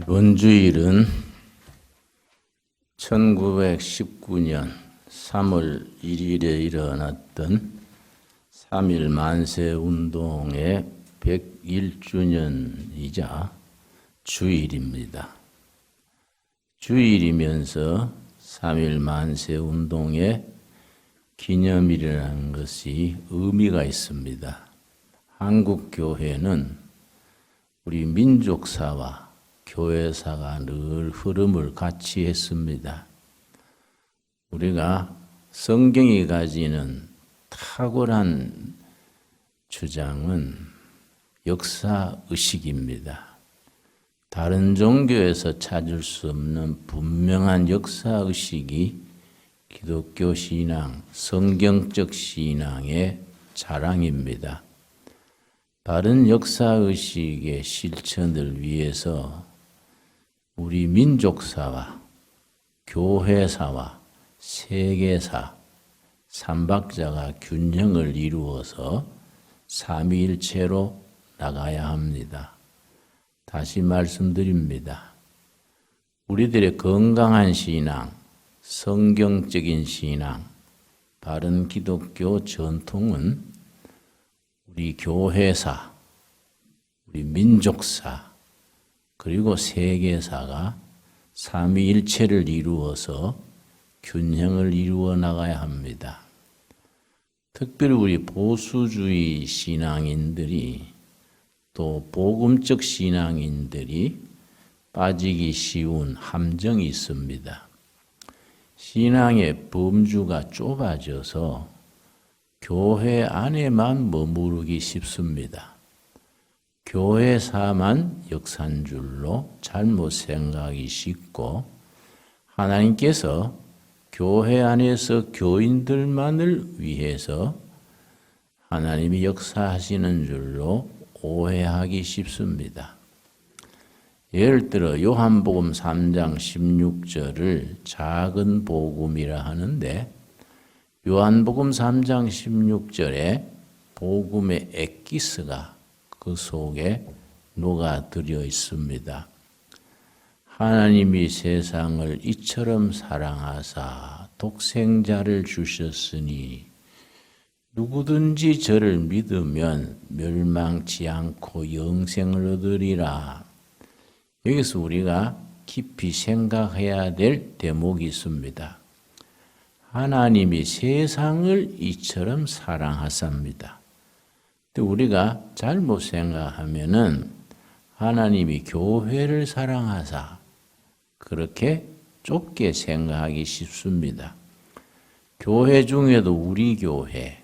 이번 주일은 1919년 3월 1일에 일어났던 3.1 만세운동의 101주년이자 주일입니다. 주일이면서 3.1 만세운동의 기념일이라는 것이 의미가 있습니다. 한국교회는 우리 민족사와 교회사가 늘 흐름을 같이 했습니다. 우리가 성경이 가지는 탁월한 주장은 역사의식입니다. 다른 종교에서 찾을 수 없는 분명한 역사의식이 기독교 신앙, 성경적 신앙의 자랑입니다. 바른 역사의식의 실천을 위해서 우리 민족사와 교회사와 세계사, 삼박자가 균형을 이루어서 삼위일체로 나가야 합니다. 다시 말씀드립니다. 우리들의 건강한 신앙, 성경적인 신앙, 바른 기독교 전통은 우리 교회사, 우리 민족사, 그리고 세계사가 삼위일체를 이루어서 균형을 이루어 나가야 합니다. 특별히 우리 보수주의 신앙인들이 또 복음적 신앙인들이 빠지기 쉬운 함정이 있습니다. 신앙의 범주가 좁아져서 교회 안에만 머무르기 쉽습니다. 교회사만 역산줄로 잘못 생각하기 쉽고 하나님께서 교회 안에서 교인들만을 위해서 하나님이 역사하시는 줄로 오해하기 쉽습니다. 예를 들어 요한복음 3장 16절을 작은 복음이라 하는데 요한복음 3장 16절에 복음의 엑기스가 그 속에 녹아들어 있습니다. 하나님이 세상을 이처럼 사랑하사 독생자를 주셨으니 누구든지 저를 믿으면 멸망치 않고 영생을 얻으리라. 여기서 우리가 깊이 생각해야 될 대목이 있습니다. 하나님이 세상을 이처럼 사랑하사입니다. 우리가 잘못 생각하면은 하나님이 교회를 사랑하사 그렇게 좁게 생각하기 쉽습니다. 교회 중에도 우리 교회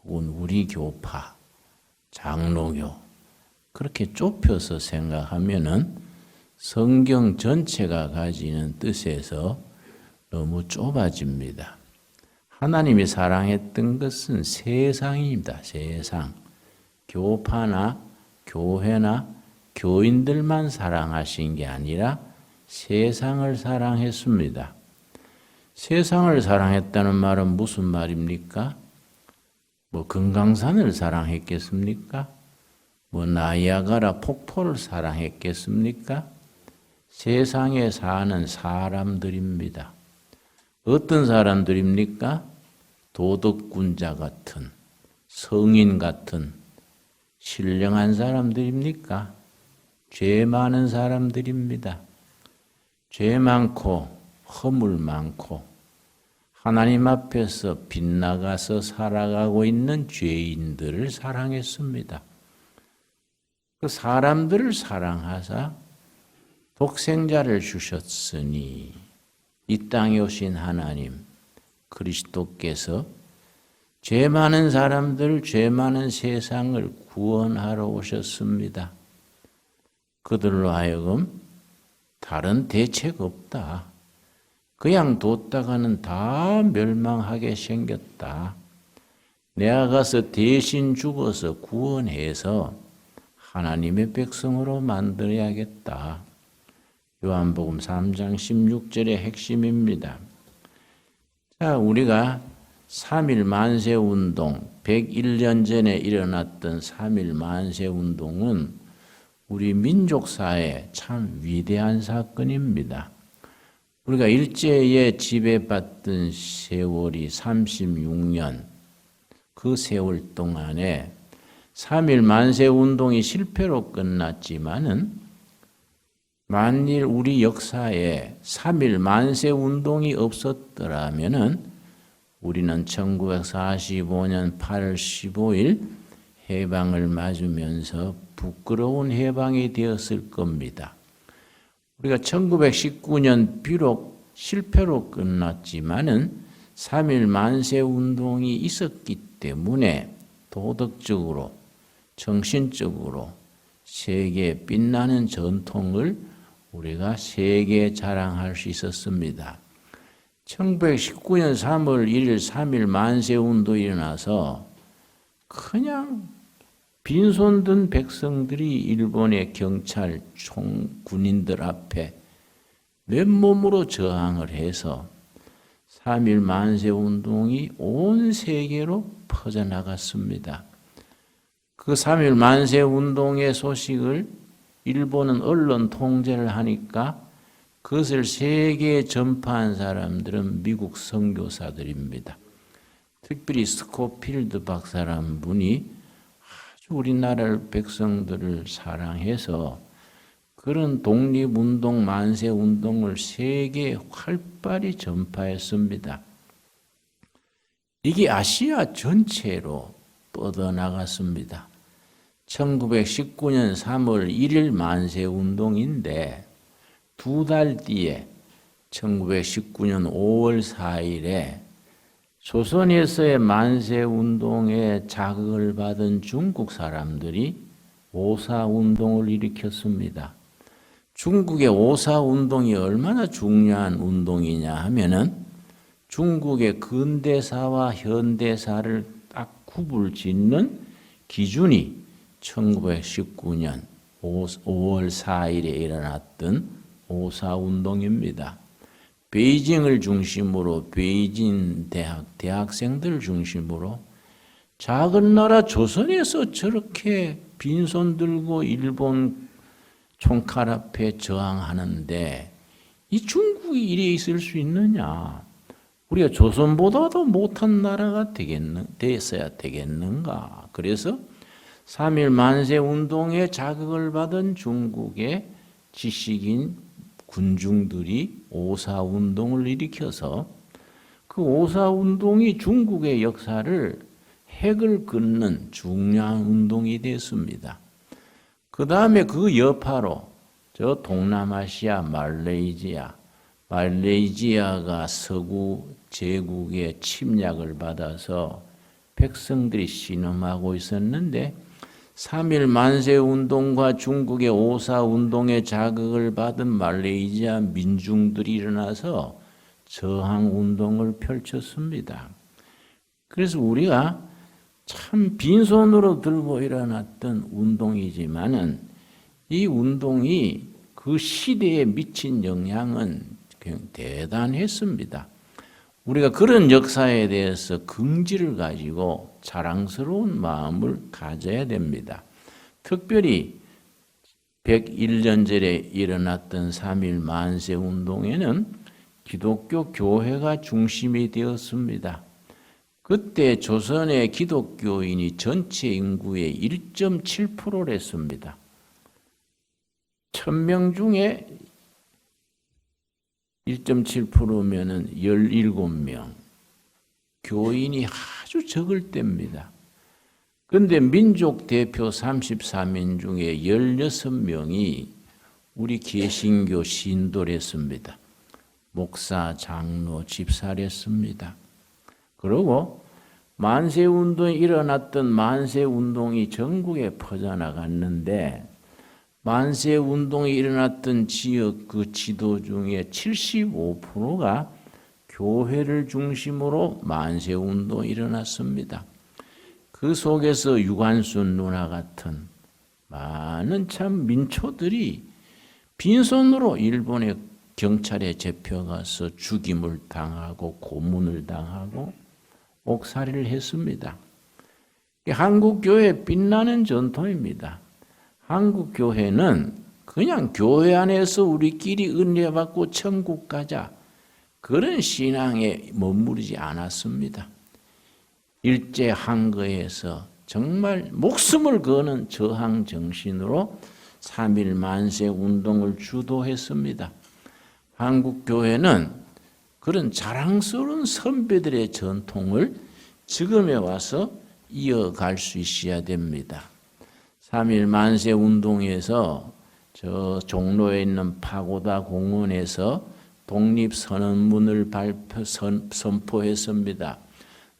혹은 우리 교파, 장로교 그렇게 좁혀서 생각하면은 성경 전체가 가지는 뜻에서 너무 좁아집니다. 하나님이 사랑했던 것은 세상입니다. 세상. 교파나 교회나 교인들만 사랑하신 게 아니라 세상을 사랑했습니다. 세상을 사랑했다는 말은 무슨 말입니까? 금강산을 사랑했겠습니까? 나이아가라 폭포를 사랑했겠습니까? 세상에 사는 사람들입니다. 어떤 사람들입니까? 도덕군자 같은, 성인 같은, 신령한 사람들입니까? 죄 많은 사람들입니다. 죄 많고 허물 많고 하나님 앞에서 빗나가서 살아가고 있는 죄인들을 사랑했습니다. 그 사람들을 사랑하사 독생자를 주셨으니 이 땅에 오신 하나님 그리스도께서 죄 많은 사람들, 죄 많은 세상을 구원하러 오셨습니다. 그들로 하여금 다른 대책 없다. 그냥 뒀다가는 다 멸망하게 생겼다. 내가 가서 대신 죽어서 구원해서 하나님의 백성으로 만들어야겠다. 요한복음 3장 16절의 핵심입니다. 자, 우리가 3.1 만세운동, 101년 전에 일어났던 3.1 만세운동은 우리 민족사에 참 위대한 사건입니다. 우리가 일제에 지배받던 세월이 36년, 그 세월 동안에 3.1 만세운동이 실패로 끝났지만은 만일 우리 역사에 3.1 만세운동이 없었더라면은 우리는 1945년 8월 15일 해방을 맞으면서 부끄러운 해방이 되었을 겁니다. 우리가 1919년 비록 실패로 끝났지만은 3.1 만세운동이 있었기 때문에 도덕적으로, 정신적으로 세계에 빛나는 전통을 우리가 세계에 자랑할 수 있었습니다. 1919년 3월 1일 3.1 만세운동이 일어나서 그냥 빈손 든 백성들이 일본의 경찰, 군인들 앞에 맨몸으로 저항을 해서 3.1 만세운동이 온 세계로 퍼져나갔습니다. 그 3.1 만세운동의 소식을 일본은 언론 통제를 하니까 그것을 세계에 전파한 사람들은 미국 선교사들입니다. 특별히 스코필드 박사라는 분이 아주 우리나라 백성들을 사랑해서 그런 독립운동, 만세운동을 세계에 활발히 전파했습니다. 이게 아시아 전체로 뻗어나갔습니다. 1919년 3월 1일 만세운동인데 2달 뒤에 1919년 5월 4일에 조선에서의 만세운동에 자극을 받은 중국 사람들이 오사운동을 일으켰습니다. 중국의 오사운동이 얼마나 중요한 운동이냐 하면은 중국의 근대사와 현대사를 딱 구분 짓는 기준이 1919년 5월 4일에 일어났던 오사운동입니다. 베이징을 중심으로 베이징 대학생들 중심으로 작은 나라 조선에서 저렇게 빈손 들고 일본 총칼 앞에 저항하는데 이 중국이 이래 있을 수 있느냐? 우리가 조선보다도 못한 나라가 됐어야 되겠는가? 그래서 3.1 만세운동에 자극을 받은 중국의 지식인 군중들이 오사운동을 일으켜서 그 오사운동이 중국의 역사를 핵을 긋는 중요한 운동이 됐습니다. 그 다음에 그 여파로 저 동남아시아 말레이시아가 서구 제국의 침략을 받아서 백성들이 신음하고 있었는데 3.1 만세운동과 중국의 오사운동에 자극을 받은 말레이시아 민중들이 일어나서 저항운동을 펼쳤습니다. 그래서 우리가 참 빈손으로 들고 일어났던 운동이지만은 이 운동이 그 시대에 미친 영향은 굉장히 대단했습니다. 우리가 그런 역사에 대해서 긍지를 가지고 자랑스러운 마음을 가져야 됩니다. 특별히 101년 전에 일어났던 3.1 만세운동에는 기독교 교회가 중심이 되었습니다. 그때 조선의 기독교인이 전체 인구의 1.7%를 했습니다. 1000명 중에 1.7%면은 17명. 교인이 아주 적을 때입니다. 그런데 민족 대표 34민 중에 16명이 우리 개신교 신도를 했습니다. 목사, 장로, 집사를 했습니다. 그리고 만세운동이 일어났던 만세운동이 전국에 퍼져나갔는데 만세운동이 일어났던 지역 그 지도 중에 75%가 교회를 중심으로 만세운동이 일어났습니다. 그 속에서 유관순 누나 같은 많은 참 민초들이 빈손으로 일본의 경찰에 잡혀가서 죽임을 당하고 고문을 당하고 옥살이를 했습니다. 한국교회의 빛나는 전통입니다. 한국 교회는 그냥 교회 안에서 우리끼리 은혜 받고 천국 가자, 그런 신앙에 머무르지 않았습니다. 일제 한거에서 정말 목숨을 거는 저항 정신으로 3.1 만세 운동을 주도했습니다. 한국 교회는 그런 자랑스러운 선배들의 전통을 지금에 와서 이어갈 수 있어야 됩니다. 3.1 만세 운동에서 저 종로에 있는 파고다 공원에서 독립선언문을 선포했습니다.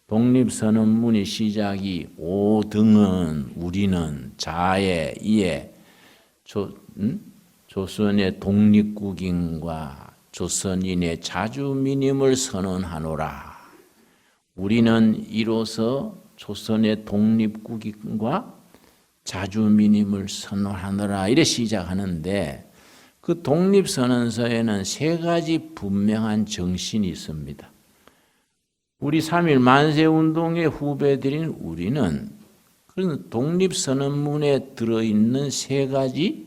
독립선언문의 시작이 오등은 우리는 자에 이에 조선의 독립국인과 조선인의 자주민임을 선언하노라. 우리는 이로써 조선의 독립국인과 자주민임을 선언하노라. 이래 시작하는데 그 독립선언서에는 3가지 분명한 정신이 있습니다. 우리 3.1 만세운동의 후배들인 우리는 그런 독립선언문에 들어있는 3가지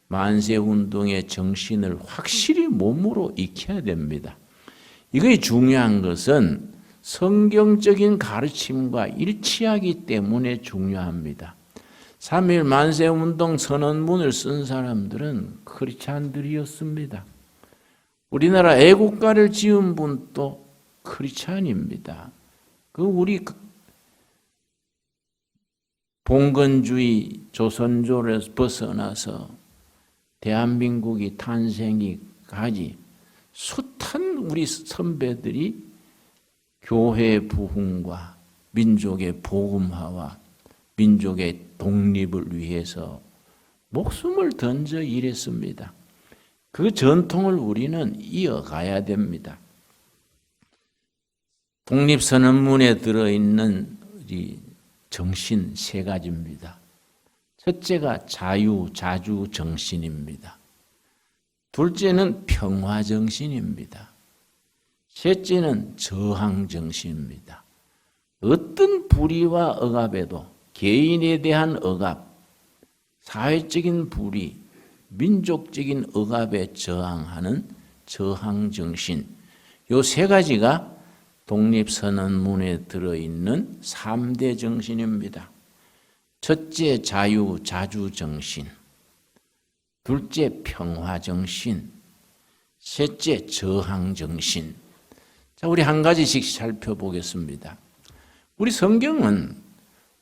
만세운동의 정신을 확실히 몸으로 익혀야 됩니다. 이것이 중요한 것은 성경적인 가르침과 일치하기 때문에 중요합니다. 3.1 만세운동 선언문을 쓴 사람들은 크리스찬들이었습니다. 우리나라 애국가를 지은 분도 크리스찬입니다. 우리 봉건주의 조선조를 벗어나서 대한민국이 탄생이 가지 숱한 우리 선배들이 교회 부흥과 민족의 복음화와 민족의 독립을 위해서 목숨을 던져 일했습니다. 그 전통을 우리는 이어가야 됩니다. 독립선언문에 들어있는 우리 정신 3가지입니다. 첫째가 자유, 정신입니다. 둘째는 평화 정신입니다. 셋째는 저항 정신입니다. 어떤 불의와 억압에도 개인에 대한 억압, 사회적인 불의, 민족적인 억압에 저항하는 저항 정신, 이 3가지가 독립선언문에 들어있는 3대 정신입니다. 첫째 자주 정신, 둘째 평화 정신, 셋째 저항 정신. 자, 우리 한 가지씩 살펴보겠습니다. 우리 성경은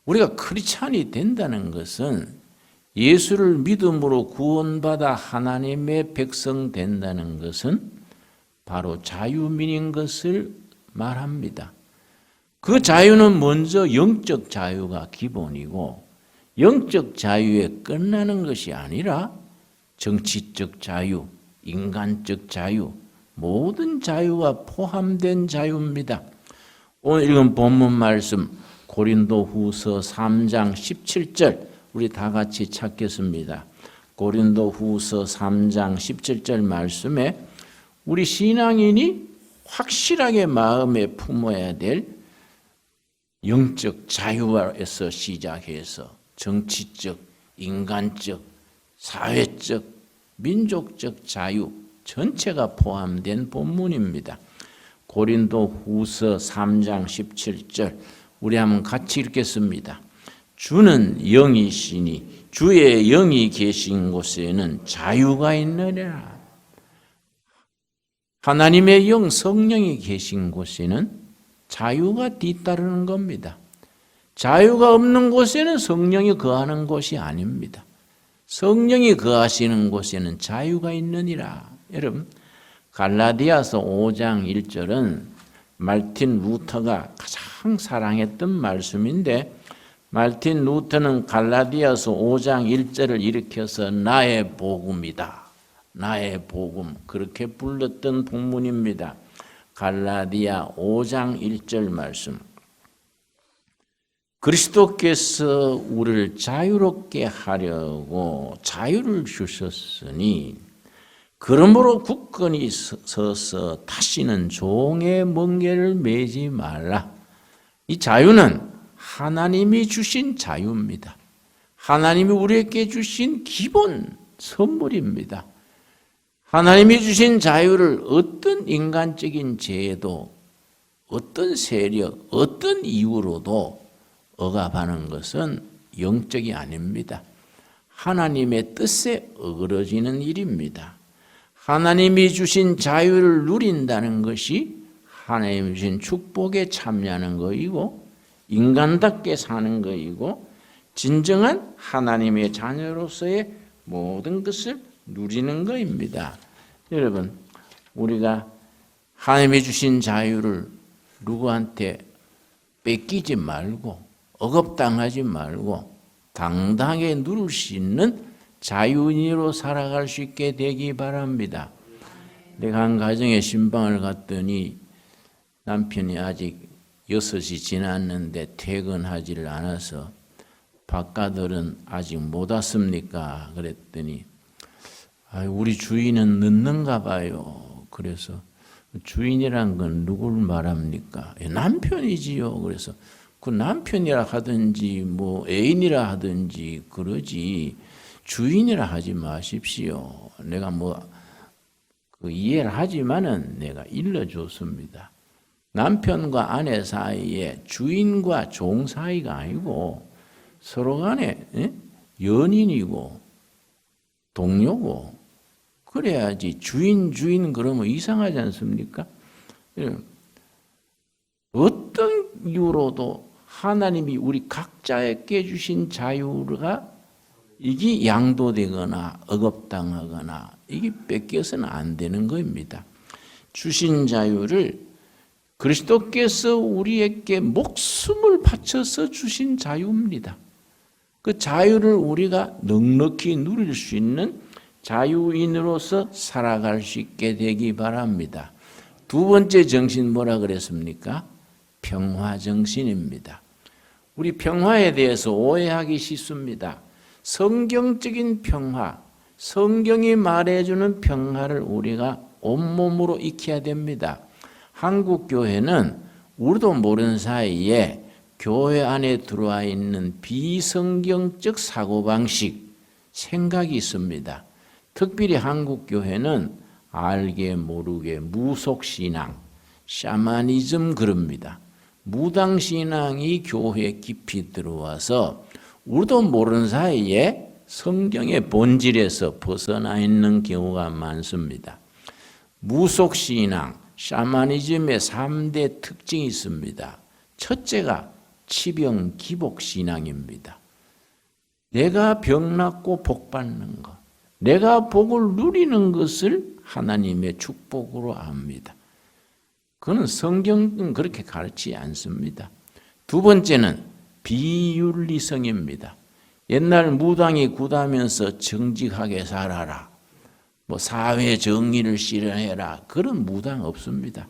우리가 크리스찬이 된다는 것은 예수를 믿음으로 구원받아 하나님의 백성 된다는 것은 바로 자유민인 것을 말합니다. 그 자유는 먼저 영적 자유가 기본이고 영적 자유에 끝나는 것이 아니라 정치적 자유, 인간적 자유, 모든 자유가 포함된 자유입니다. 오늘 읽은 본문 말씀 고린도후서 3장 17절 우리 다 같이 찾겠습니다. 고린도후서 3장 17절 말씀에 우리 신앙인이 확실하게 마음에 품어야 될 영적 자유에서 시작해서 정치적, 인간적, 사회적, 민족적 자유 전체가 포함된 본문입니다. 고린도후서 3장 17절 우리 한번 같이 읽겠습니다. 주는 영이시니 주의 영이 계신 곳에는 자유가 있느니라. 하나님의 영 성령이 계신 곳에는 자유가 뒤따르는 겁니다. 자유가 없는 곳에는 성령이 거하는 곳이 아닙니다. 성령이 거하시는 곳에는 자유가 있느니라. 여러분, 갈라디아서 5장 1절은 말틴 루터가 가장 사랑했던 말씀인데 말틴 루터는 갈라디아서 5장 1절을 일으켜서 나의 복음이다. 나의 복음 그렇게 불렀던 본문입니다. 갈라디아 5장 1절 말씀. 그리스도께서 우리를 자유롭게 하려고 자유를 주셨으니 그러므로 굳건히 서서 다시는 종의 멍에를 매지 말라. 이 자유는 하나님이 주신 자유입니다. 하나님이 우리에게 주신 기본 선물입니다. 하나님이 주신 자유를 어떤 인간적인 죄도, 어떤 세력, 어떤 이유로도 억압하는 것은 영적이 아닙니다. 하나님의 뜻에 어그러지는 일입니다. 하나님이 주신 자유를 누린다는 것이 하나님이 주신 축복에 참여하는 것이고 인간답게 사는 것이고 진정한 하나님의 자녀로서의 모든 것을 누리는 것입니다. 여러분, 우리가 하나님이 주신 자유를 누구한테 뺏기지 말고 억압당하지 말고 당당하게 누릴 수 있는 자유인으로 살아갈 수 있게 되기 바랍니다. 내가 한 가정에 신방을 갔더니 남편이 아직 6시 지났는데 퇴근하지를 않아서 바깥들은 아직 못 왔습니까? 그랬더니 우리 주인은 늦는가 봐요. 그래서 주인이란 건 누굴 말합니까? 남편이지요. 그래서 그 남편이라 하든지 뭐 애인이라 하든지 그러지 주인이라 하지 마십시오. 내가 그 이해를 하지만은 내가 일러줬습니다. 남편과 아내 사이에 주인과 종 사이가 아니고 서로 간에 연인이고 동료고 그래야지 주인 그러면 이상하지 않습니까? 어떤 이유로도 하나님이 우리 각자에게 주신 자유가 이게 양도되거나 억압당하거나 이게 뺏겨서는 안 되는 것입니다. 주신 자유를 그리스도께서 우리에게 목숨을 바쳐서 주신 자유입니다. 그 자유를 우리가 넉넉히 누릴 수 있는 자유인으로서 살아갈 수 있게 되기 바랍니다. 두 번째 정신 뭐라 그랬습니까? 평화정신입니다. 우리 평화에 대해서 오해하기 쉽습니다. 성경적인 평화, 성경이 말해주는 평화를 우리가 온몸으로 익혀야 됩니다. 한국교회는 우리도 모르는 사이에 교회 안에 들어와 있는 비성경적 사고방식, 생각이 있습니다. 특별히 한국교회는 알게 모르게 무속신앙, 샤머니즘 그럽니다. 무당신앙이 교회에 깊이 들어와서 우리도 모르는 사이에 성경의 본질에서 벗어나 있는 경우가 많습니다. 무속신앙, 샤머니즘의 3대 특징이 있습니다. 첫째가 치병기복신앙입니다. 내가 병 낫고 복 받는 것, 내가 복을 누리는 것을 하나님의 축복으로 압니다. 그건 성경은 그렇게 가르치지 않습니다. 두 번째는 비윤리성입니다. 옛날 무당이 굿하면서 정직하게 살아라, 사회 정의를 실현해라, 그런 무당 없습니다.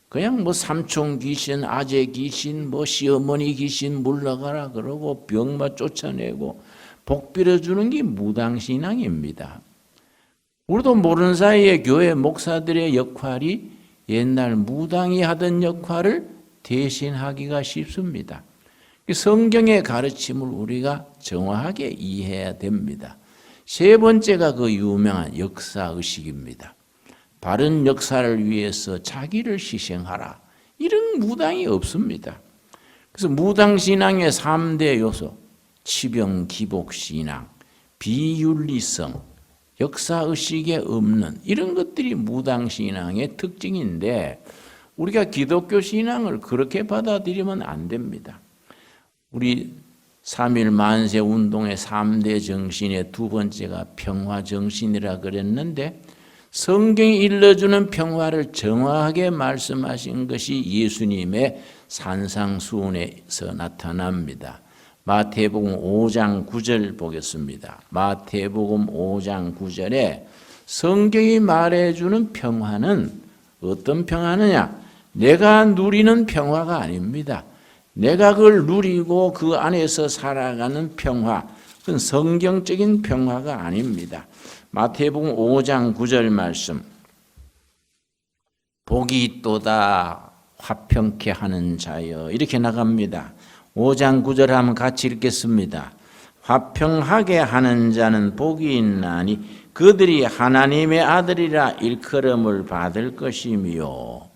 그냥 삼촌 귀신, 아재 귀신, 시어머니 귀신 물러가라 그러고 병마 쫓아내고 복 빌어주는 게 무당신앙입니다. 우리도 모르는 사이에 교회 목사들의 역할이 옛날 무당이 하던 역할을 대신하기가 쉽습니다. 성경의 가르침을 우리가 정확하게 이해해야 됩니다. 세 번째가 그 유명한 역사의식입니다. 바른 역사를 위해서 자기를 희생하라. 이런 무당이 없습니다. 그래서 무당신앙의 3대 요소, 치병기복신앙, 비윤리성, 역사의식에 없는 이런 것들이 무당신앙의 특징인데 우리가 기독교 신앙을 그렇게 받아들이면 안 됩니다. 우리 3.1 만세 운동의 3대 정신의 두 번째가 평화정신이라 그랬는데 성경이 일러주는 평화를 정확하게 말씀하신 것이 예수님의 산상수훈에서 나타납니다. 마태복음 5장 9절 보겠습니다. 마태복음 5장 9절에 성경이 말해주는 평화는 어떤 평화느냐? 내가 누리는 평화가 아닙니다. 내가 그걸 누리고 그 안에서 살아가는 평화, 그건 성경적인 평화가 아닙니다. 마태복음 5장 9절 말씀, 복이 있도다 화평케 하는 자여, 이렇게 나갑니다. 5장 9절 하면 같이 읽겠습니다. 화평하게 하는 자는 복이 있나니 그들이 하나님의 아들이라 일컬음을 받을 것이며.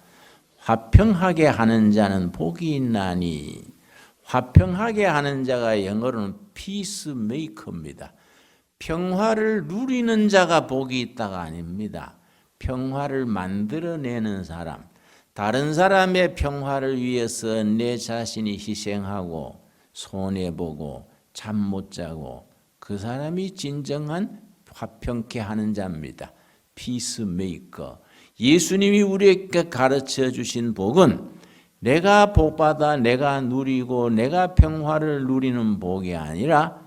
화평하게 하는 자는 복이 있나니, 화평하게 하는 자가 영어로는 피스메이커입니다. 평화를 누리는 자가 복이 있다가 아닙니다. 평화를 만들어내는 사람, 다른 사람의 평화를 위해서 내 자신이 희생하고 손해보고 잠 못 자고 그 사람이 진정한 화평케 하는 자입니다. 피스메이커. 예수님이 우리에게 가르쳐 주신 복은 내가 복받아 내가 누리고 내가 평화를 누리는 복이 아니라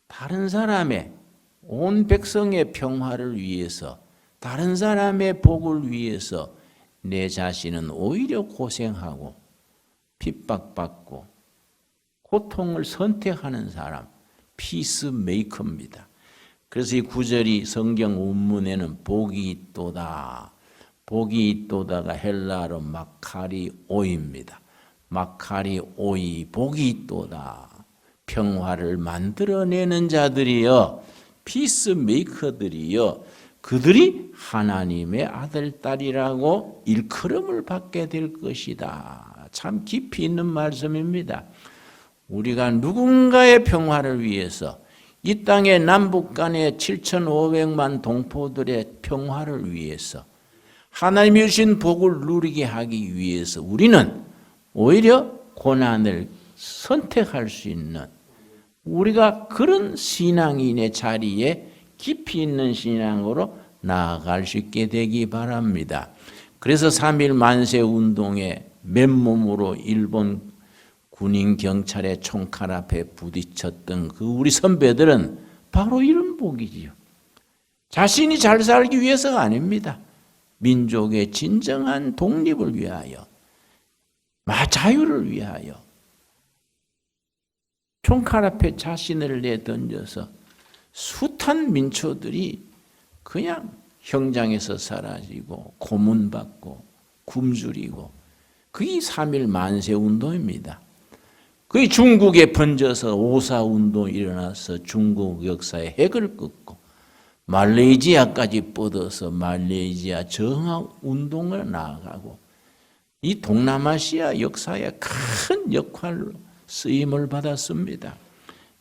다른 사람의, 온 백성의 평화를 위해서, 다른 사람의 복을 위해서 내 자신은 오히려 고생하고 핍박받고 고통을 선택하는 사람, 피스메이커입니다. 그래서 이 구절이 성경 원문에는 복이 있도다, 복이 있도다가 헬라어로 마카리오입니다. 마카리오이, 복이 있도다. 평화를 만들어내는 자들이여, 피스메이커들이여, 그들이 하나님의 아들, 딸이라고 일컬음을 받게 될 것이다. 참 깊이 있는 말씀입니다. 우리가 누군가의 평화를 위해서, 이 땅의 남북 간의 7,500만 동포들의 평화를 위해서, 하나님이 주신 복을 누리게 하기 위해서 우리는 오히려 고난을 선택할 수 있는, 우리가 그런 신앙인의 자리에 깊이 있는 신앙으로 나아갈 수 있게 되기 바랍니다. 그래서 3.1 만세 운동에 맨몸으로 일본 군인 경찰의 총칼 앞에 부딪혔던 그 우리 선배들은 바로 이런 복이지요. 자신이 잘 살기 위해서가 아닙니다. 민족의 진정한 독립을 위하여, 자유를 위하여 총칼 앞에 자신을 내던져서 숱한 민초들이 그냥 형장에서 사라지고 고문받고 굶주리고, 그게 3.1 만세 운동입니다. 그게 중국에 번져서 5.4 운동이 일어나서 중국 역사의 핵을 긋고 말레이시아까지 뻗어서 말레이시아 정화 운동을 나아가고, 이 동남아시아 역사에 큰 역할로 쓰임을 받았습니다.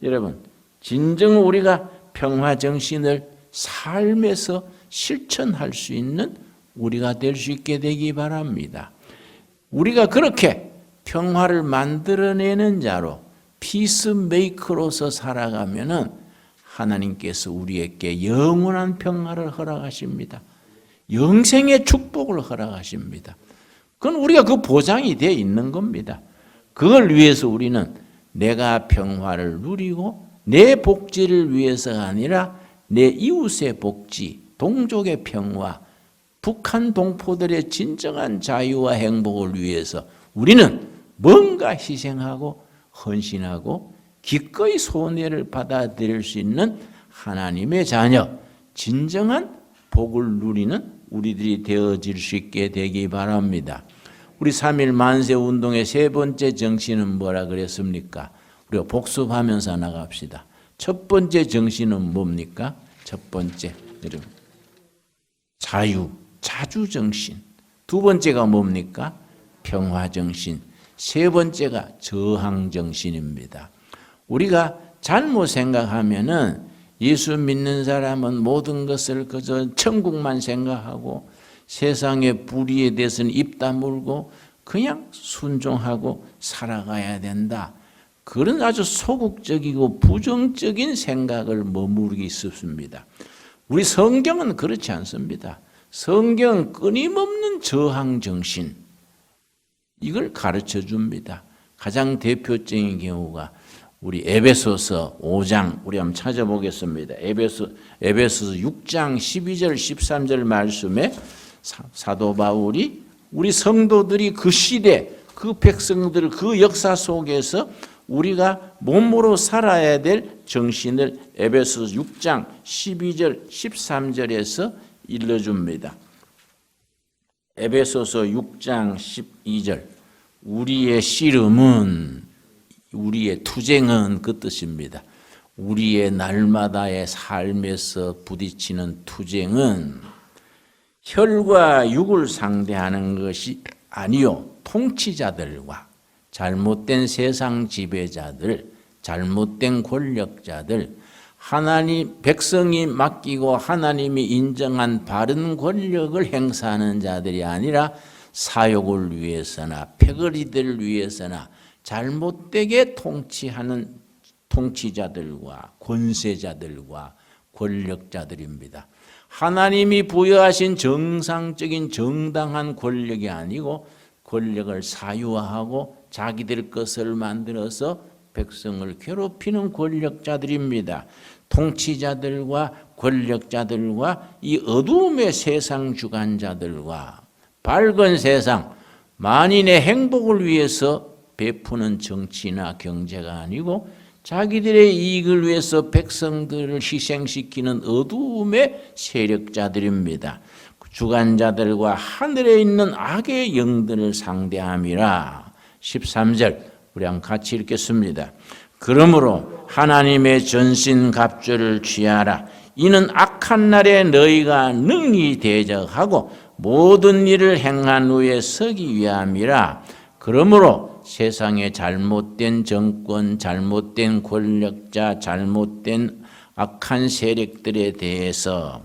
여러분, 진정 우리가 평화정신을 삶에서 실천할 수 있는 우리가 될 수 있게 되기 바랍니다. 우리가 그렇게 평화를 만들어내는 자로, 피스메이커로서 살아가면은 하나님께서 우리에게 영원한 평화를 허락하십니다. 영생의 축복을 허락하십니다. 그건 우리가 그 보장이 되어 있는 겁니다. 그걸 위해서 우리는 내가 평화를 누리고 내 복지를 위해서가 아니라 내 이웃의 복지, 동족의 평화, 북한 동포들의 진정한 자유와 행복을 위해서 우리는 뭔가 희생하고 헌신하고 기꺼이 손해를 받아들일 수 있는 하나님의 자녀, 진정한 복을 누리는 우리들이 되어질 수 있게 되기 바랍니다. 우리 3.1 만세 운동의 세 번째 정신은 뭐라 그랬습니까? 우리가 복습하면서 나갑시다. 첫 번째 정신은 뭡니까? 첫 번째, 여러분, 자주정신. 두 번째가 뭡니까? 평화정신. 세 번째가 저항정신입니다. 우리가 잘못 생각하면은 예수 믿는 사람은 모든 것을 그저 천국만 생각하고 세상의 불의에 대해서는 입 다물고 그냥 순종하고 살아가야 된다. 그런 아주 소극적이고 부정적인 생각을 머무르기 쉽습니다. 우리 성경은 그렇지 않습니다. 성경은 끊임없는 저항정신, 이걸 가르쳐 줍니다. 가장 대표적인 경우가 우리 에베소서 5장, 우리 한번 찾아보겠습니다. 에베소서 6장 12절 13절 말씀에 사도 바울이 우리 성도들이 그 시대, 그 백성들, 그 역사 속에서 우리가 몸으로 살아야 될 정신을 에베소서 6장 12절 13절에서 일러줍니다. 에베소서 6장 12절, 우리의 씨름은, 우리의 투쟁은 그 뜻입니다. 우리의 날마다의 삶에서 부딪히는 투쟁은 혈과 육을 상대하는 것이 아니요, 통치자들과 잘못된 세상 지배자들, 잘못된 권력자들, 하나님 백성이 맡기고 하나님이 인정한 바른 권력을 행사하는 자들이 아니라 사욕을 위해서나 패거리들을 위해서나 잘못되게 통치하는 통치자들과 권세자들과 권력자들입니다. 하나님이 부여하신 정상적인 정당한 권력이 아니고 권력을 사유화하고 자기들 것을 만들어서 백성을 괴롭히는 권력자들입니다. 통치자들과 권력자들과 이 어두움의 세상 주관자들과 밝은 세상, 만인의 행복을 위해서 베푸는 정치나 경제가 아니고 자기들의 이익을 위해서 백성들을 희생시키는 어두움의 세력자들입니다. 주관자들과 하늘에 있는 악의 영들을 상대함이라. 13절 우리 한번 같이 읽겠습니다. 그러므로 하나님의 전신갑주를 취하라. 이는 악한 날에 너희가 능히 대적하고 모든 일을 행한 후에 서기 위함이라. 그러므로 세상의 잘못된 정권, 잘못된 권력자, 잘못된 악한 세력들에 대해서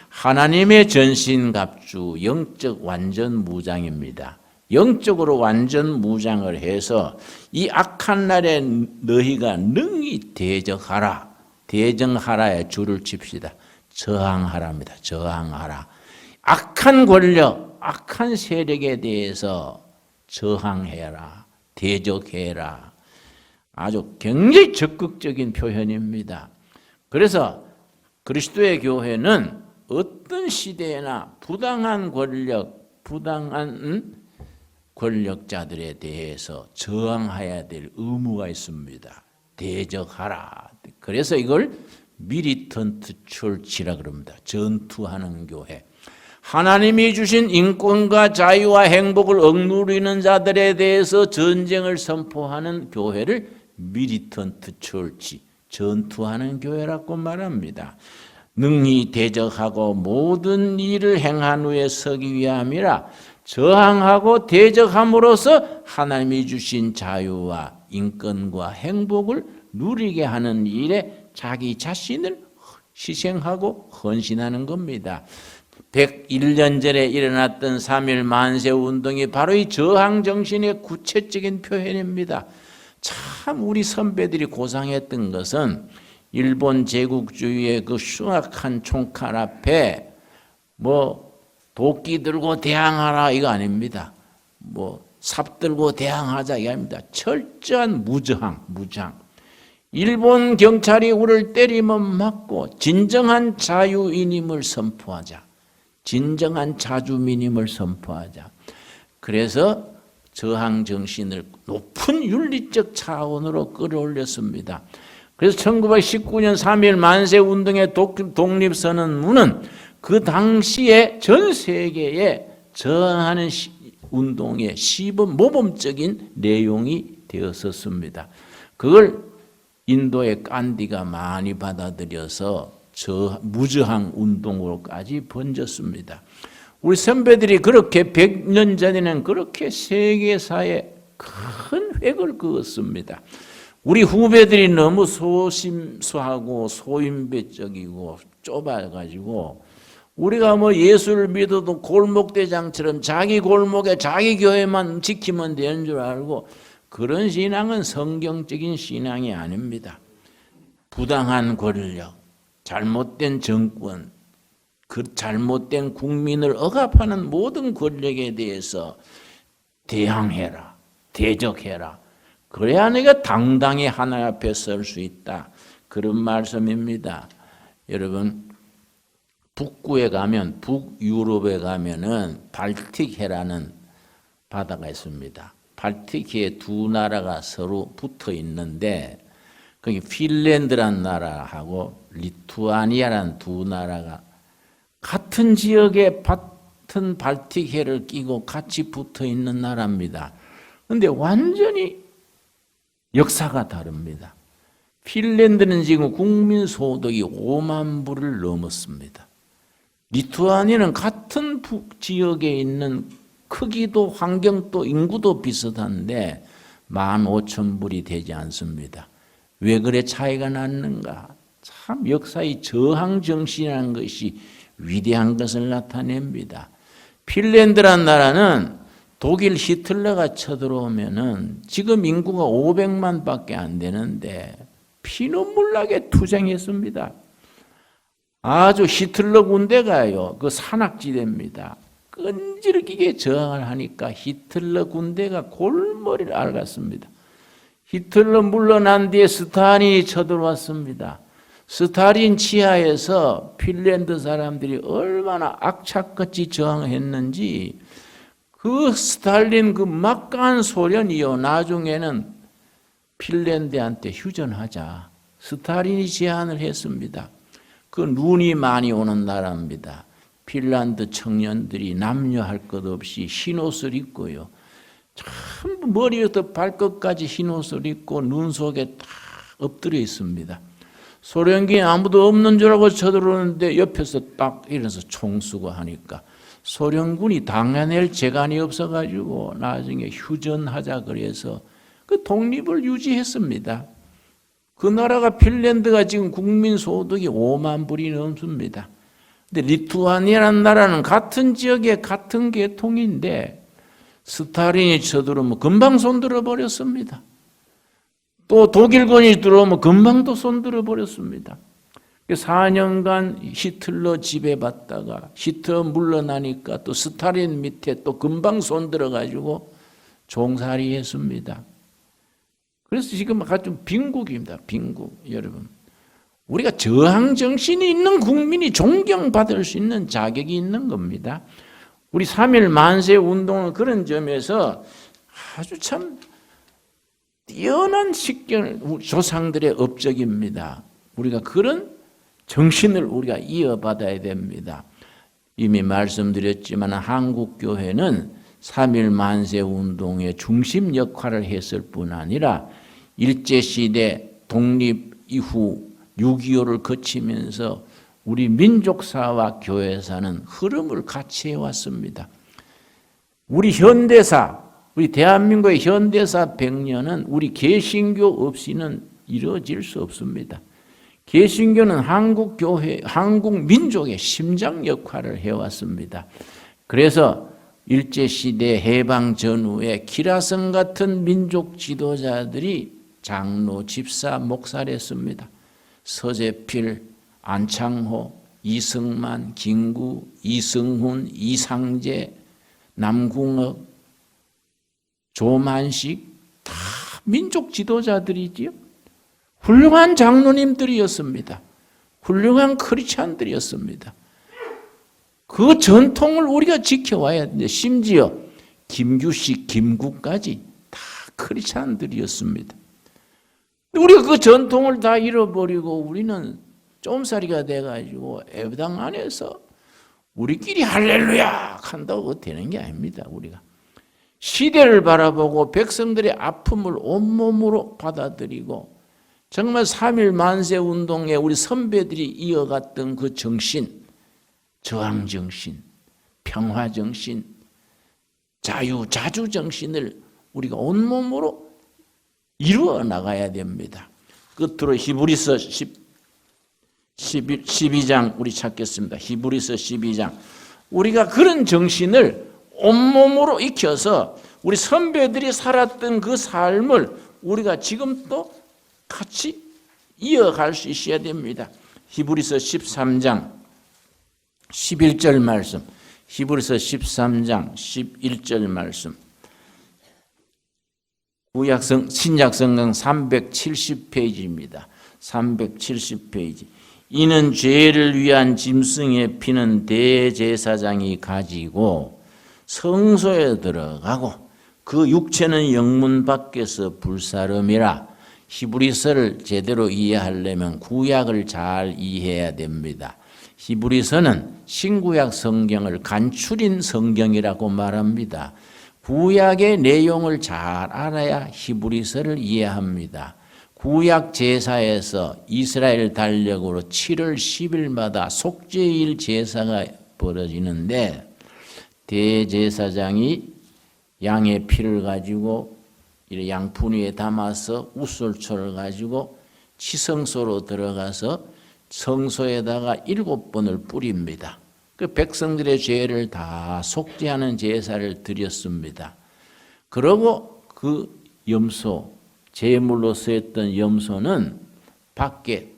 하나님의 전신갑주, 영적 완전 무장입니다. 영적으로 완전 무장을 해서 이 악한 날에 너희가 능히 대적하라. 대정하라에 줄을 칩시다. 저항하라입니다. 저항하라. 악한 권력, 악한 세력에 대해서 저항해라. 대적해라. 아주 굉장히 적극적인 표현입니다. 그래서 그리스도의 교회는 어떤 시대에나 부당한 권력, 부당한 권력자들에 대해서 저항해야 될 의무가 있습니다. 대적하라. 그래서 이걸 미리턴트 철치라 그럽니다. 전투하는 교회. 하나님이 주신 인권과 자유와 행복을 억누르는 자들에 대해서 전쟁을 선포하는 교회를 미리턴트 철치, 전투하는 교회라고 말합니다. 능히 대적하고 모든 일을 행한 후에 서기 위함이라. 저항하고 대적함으로써 하나님이 주신 자유와 인권과 행복을 누리게 하는 일에 자기 자신을 희생하고 헌신하는 겁니다. 101년 전에 일어났던 3.1 만세 운동이 바로 이 저항 정신의 구체적인 표현입니다. 참 우리 선배들이 고상했던 것은 일본 제국주의의 그 흉악한 총칼 앞에 도끼 들고 대항하라 이거 아닙니다. 삽 들고 대항하자 이거 아닙니다. 철저한 무저항. 일본 경찰이 우리를 때리면 맞고 진정한 자유인임을 선포하자. 진정한 자주민임을 선포하자. 그래서 저항 정신을 높은 윤리적 차원으로 끌어올렸습니다. 그래서 1919년 3.1 만세 운동의 독립선언문은 그 당시에 전 세계에 저항하는 운동의 시범 모범적인 내용이 되었었습니다. 그걸 인도의 간디가 많이 받아들여서 무저항 운동으로까지 번졌습니다. 우리 선배들이 그렇게 100년 전에는 그렇게 세계사에 큰 획을 그었습니다. 우리 후배들이 너무 소심수하고 소인배적이고 좁아가지고 우리가 예수를 믿어도 골목대장처럼 자기 골목에 자기 교회만 지키면 되는 줄 알고 그런 신앙은 성경적인 신앙이 아닙니다. 부당한 권력, 잘못된 정권, 그 잘못된 국민을 억압하는 모든 권력에 대해서 대항해라, 대적해라. 그래야 내가 당당히 하나님 앞에 설 수 있다. 그런 말씀입니다. 여러분, 북구에 가면, 북유럽에 가면은 발틱해라는 바다가 있습니다. 발틱해에 두 나라가 서로 붙어 있는데 거기 핀란드란 나라하고 리투아니아란 두 나라가 같은 지역에 같은 발틱해를 끼고 같이 붙어 있는 나라입니다. 그런데 완전히 역사가 다릅니다. 핀란드는 지금 국민 소득이 5만 불을 넘었습니다. 리투아니아는 같은 북지역에 있는 크기도 환경도 인구도 비슷한데 15,000불이 되지 않습니다. 왜 그래 차이가 났는가? 참 역사의 저항 정신이라는 것이 위대한 것을 나타냅니다. 핀란드란 나라는 독일 히틀러가 쳐들어오면은 지금 인구가 500만 밖에 안 되는데 피눈물 나게 투쟁했습니다. 아주 히틀러 군대가요, 그 산악지대입니다. 끈질기게 저항을 하니까 히틀러 군대가 골머리를 앓았습니다. 히틀러 물러난 뒤에 스탈린이 쳐들어왔습니다. 스탈린 치하에서 핀란드 사람들이 얼마나 악착같이 저항했는지 그 스탈린 그 막강한 소련이요 나중에는 핀란드한테 휴전하자 스탈린이 제안을 했습니다. 그 눈이 많이 오는 나라입니다. 핀란드 청년들이 남녀 할 것 없이 흰옷을 입고요. 전부 머리부터 발끝까지 흰옷을 입고 눈 속에 다 엎드려 있습니다. 소련군이 아무도 없는 줄 알고 쳐들어오는데 옆에서 딱 일어나서 총 쏘고 하니까 소련군이 당해낼 재간이 없어가지고 나중에 휴전하자 그래서 그 독립을 유지했습니다. 그 나라가 핀란드가 지금 국민 소득이 5만 불이 넘습니다. 근데 리투아니아라는 나라는 같은 지역에 같은 계통인데 스탈린이 쳐들어오면 금방 손들어 버렸습니다. 또 독일군이 들어오면 금방 또 손들어 버렸습니다. 4년간 히틀러 지배받다가 히틀러 물러나니까 또 스탈린 밑에 또 금방 손들어 가지고 종살이 했습니다. 그래서 지금 아주 빈국입니다. 빈국. 여러분, 우리가 저항 정신이 있는 국민이 존경받을 수 있는 자격이 있는 겁니다. 우리 3.1 만세 운동은 그런 점에서 아주 참 뛰어난 식견, 조상들의 업적입니다. 우리가 그런 정신을 우리가 이어받아야 됩니다. 이미 말씀드렸지만 한국교회는 3.1 만세 운동의 중심 역할을 했을 뿐 아니라 일제시대 독립 이후 6.25를 거치면서 우리 민족사와 교회사는 흐름을 같이 해왔습니다. 우리 현대사, 우리 대한민국의 현대사 100년은 우리 개신교 없이는 이루어질 수 없습니다. 개신교는 한국교회, 한국민족의 심장 역할을 해왔습니다. 그래서 일제시대 해방 전후에 기라성 같은 민족 지도자들이 장로, 집사, 목사를 했습니다. 서재필, 안창호, 이승만, 김구, 이승훈, 이상재, 남궁옥, 조만식 다 민족 지도자들이지요. 훌륭한 장로님들이었습니다. 훌륭한 크리스찬들이었습니다. 그 전통을 우리가 지켜와야 되는데 심지어 김규식, 김구까지 다 크리스찬들이었습니다. 우리가 그 전통을 다 잃어버리고 우리는 쫌살이가 돼가지고 예배당 안에서 우리끼리 할렐루야 한다고 되는 게 아닙니다. 우리가 시대를 바라보고 백성들의 아픔을 온몸으로 받아들이고 정말 3.1 만세 운동에 우리 선배들이 이어갔던 그 정신, 저항정신, 평화정신, 자주정신을 우리가 온몸으로 이루어 나가야 됩니다. 끝으로 히브리서 12장 우리 찾겠습니다. 히브리서 12장. 우리가 그런 정신을 온몸으로 익혀서 우리 선배들이 살았던 그 삶을 우리가 지금 또 같이 이어갈 수 있어야 됩니다. 히브리서 13장 11절 말씀. 히브리서 13장 11절 말씀. 신약성경 370페이지입니다. 370페이지. 이는 죄를 위한 짐승의 피는 대제사장이 가지고 성소에 들어가고 그 육체는 영문 밖에서 불사름이라. 히브리서를 제대로 이해하려면 구약을 잘 이해해야 됩니다. 히브리서는 신구약 성경을 간추린 성경이라고 말합니다. 구약의 내용을 잘 알아야 히브리서를 이해합니다. 구약 제사에서 이스라엘 달력으로 7월 10일마다 속죄일 제사가 벌어지는데 대제사장이 양의 피를 가지고 양푼 위에 담아서 우솔초를 가지고 치성소로 들어가서 성소에다가 7번을 뿌립니다. 그 백성들의 죄를 다 속죄하는 제사를 드렸습니다. 그러고 그 염소, 제물로 쓰였던 염소는 밖에,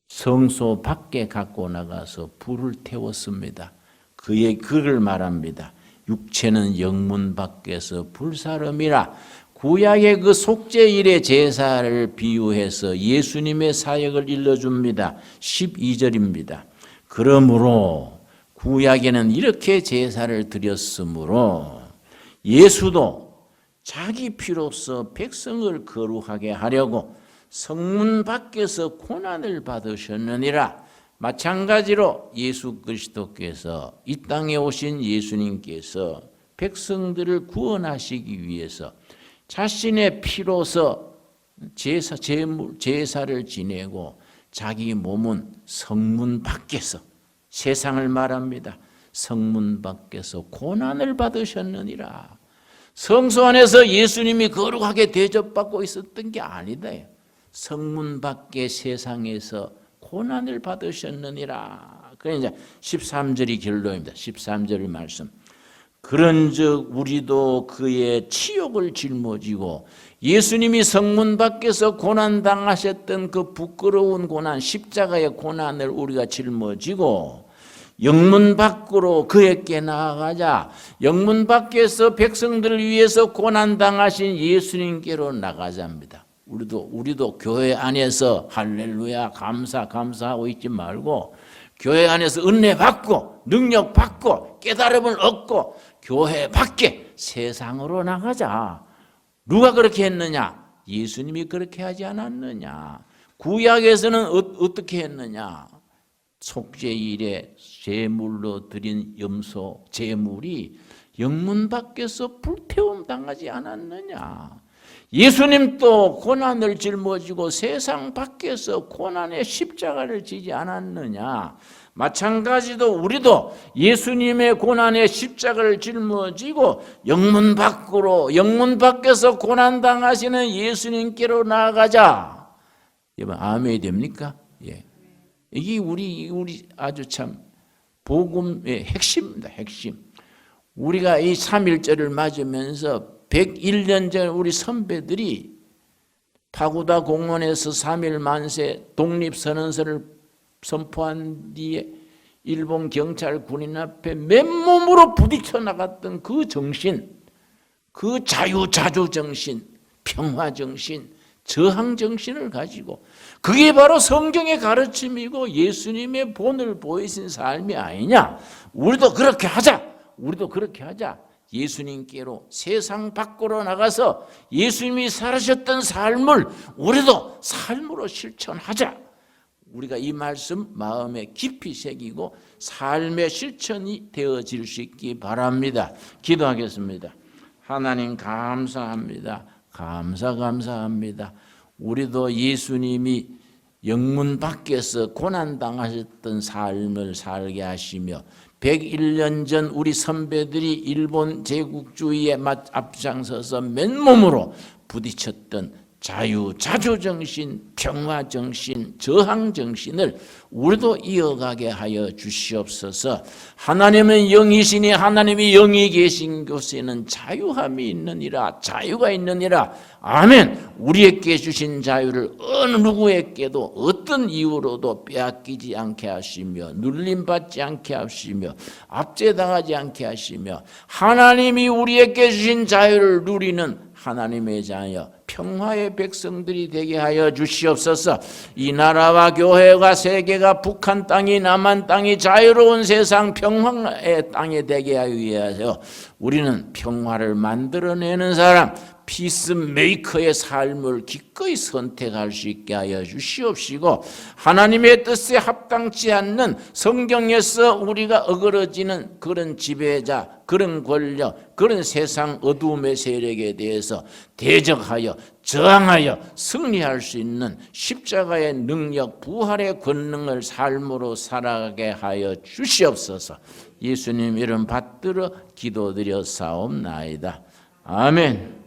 성소 밖에 갖고 나가서 불을 태웠습니다. 그를 말합니다. 육체는 영문 밖에서 불사름이라. 구약의 그 속죄일의 제사를 비유해서 예수님의 사역을 일러줍니다. 12절입니다. 그러므로 구약에는 이렇게 제사를 드렸으므로 예수도 자기 피로써 백성을 거룩하게 하려고 성문 밖에서 고난을 받으셨느니라. 마찬가지로 예수 그리스도께서 이 땅에 오신 예수님께서 백성들을 구원하시기 위해서 자신의 피로서 제사를 지내고 자기 몸은 성문 밖에서, 세상을 말합니다. 성문 밖에서 고난을 받으셨느니라. 성소 안에서 예수님이 거룩하게 대접받고 있었던 게 아니다. 성문 밖의 세상에서 고난을 받으셨느니라. 그러니까 13절이 결론입니다. 13절 말씀. 그런즉 우리도 그의 치욕을 짊어지고 예수님이 성문 밖에서 고난당하셨던 그 부끄러운 고난, 십자가의 고난을 우리가 짊어지고 영문 밖으로 그에게 나아가자. 영문 밖에서 백성들을 위해서 고난당하신 예수님께로 나가자입니다. 우리도 교회 안에서 할렐루야 감사하고 있지 말고 교회 안에서 은혜 받고 능력 받고 깨달음을 얻고 교회 밖에 세상으로 나가자. 누가 그렇게 했느냐? 예수님이 그렇게 하지 않았느냐? 구약에서는 어떻게 했느냐? 속죄일에 제물로 드린 염소 제물이 영문 밖에서 불태움 당하지 않았느냐? 예수님도 고난을 짊어지고 세상 밖에서 고난의 십자가를 지지 않았느냐? 마찬가지로 우리도 예수님의 고난의 십자가를 짊어지고 영문 밖에서 고난 당하시는 예수님께로 나아가자. 여러분 아멘이 됩니까? 예. 이게 우리 아주 참 복음의 핵심입니다. 핵심. 우리가 이 3.1절을 맞으면서 101년 전 우리 선배들이 파고다 공원에서 3.1 만세 독립선언서를 선포한 뒤에 일본 경찰 군인 앞에 맨몸으로 부딪혀 나갔던 그 정신, 그 자유자주 정신, 평화 정신, 저항 정신을 가지고 그게 바로 성경의 가르침이고 예수님의 본을 보이신 삶이 아니냐. 우리도 그렇게 하자. 예수님께로 세상 밖으로 나가서 예수님이 살으셨던 삶을 우리도 삶으로 실천하자. 우리가 이 말씀 마음에 깊이 새기고 삶의 실천이 되어질 수 있기 바랍니다. 기도하겠습니다. 하나님 감사합니다. 감사합니다. 우리도 예수님이 영문 밖에서 고난당하셨던 삶을 살게 하시며 101년 전 우리 선배들이 일본 제국주의에 앞장서서 맨몸으로 부딪혔던 자주정신, 평화정신, 저항정신을 우리도 이어가게 하여 주시옵소서. 하나님은 영이시니 하나님이 영이 계신 곳에는 자유함이 있느니라, 자유가 있느니라. 아멘. 우리에게 주신 자유를 어느 누구에게도 어떤 이유로도 빼앗기지 않게 하시며 눌림받지 않게 하시며 압제당하지 않게 하시며 하나님이 우리에게 주신 자유를 누리는 하나님의 자녀 평화의 백성들이 되게 하여 주시옵소서. 이 나라와 교회가 세계가 북한 땅이 남한 땅이 자유로운 세상 평화의 땅에 되게 하기 위하여 우리는 평화를 만들어내는 사람, 피스메이커의 삶을 기꺼이 선택할 수 있게 하여 주시옵시고, 하나님의 뜻에 합당치 않는 성경에서 우리가 어그러지는 그런 지배자, 그런 권력, 그런 세상 어두움의 세력에 대해서 대적하여 저항하여 승리할 수 있는 십자가의 능력, 부활의 권능을 삶으로 살아가게 하여 주시옵소서. 예수님 이름 받들어 기도드려 사옵나이다. 아멘.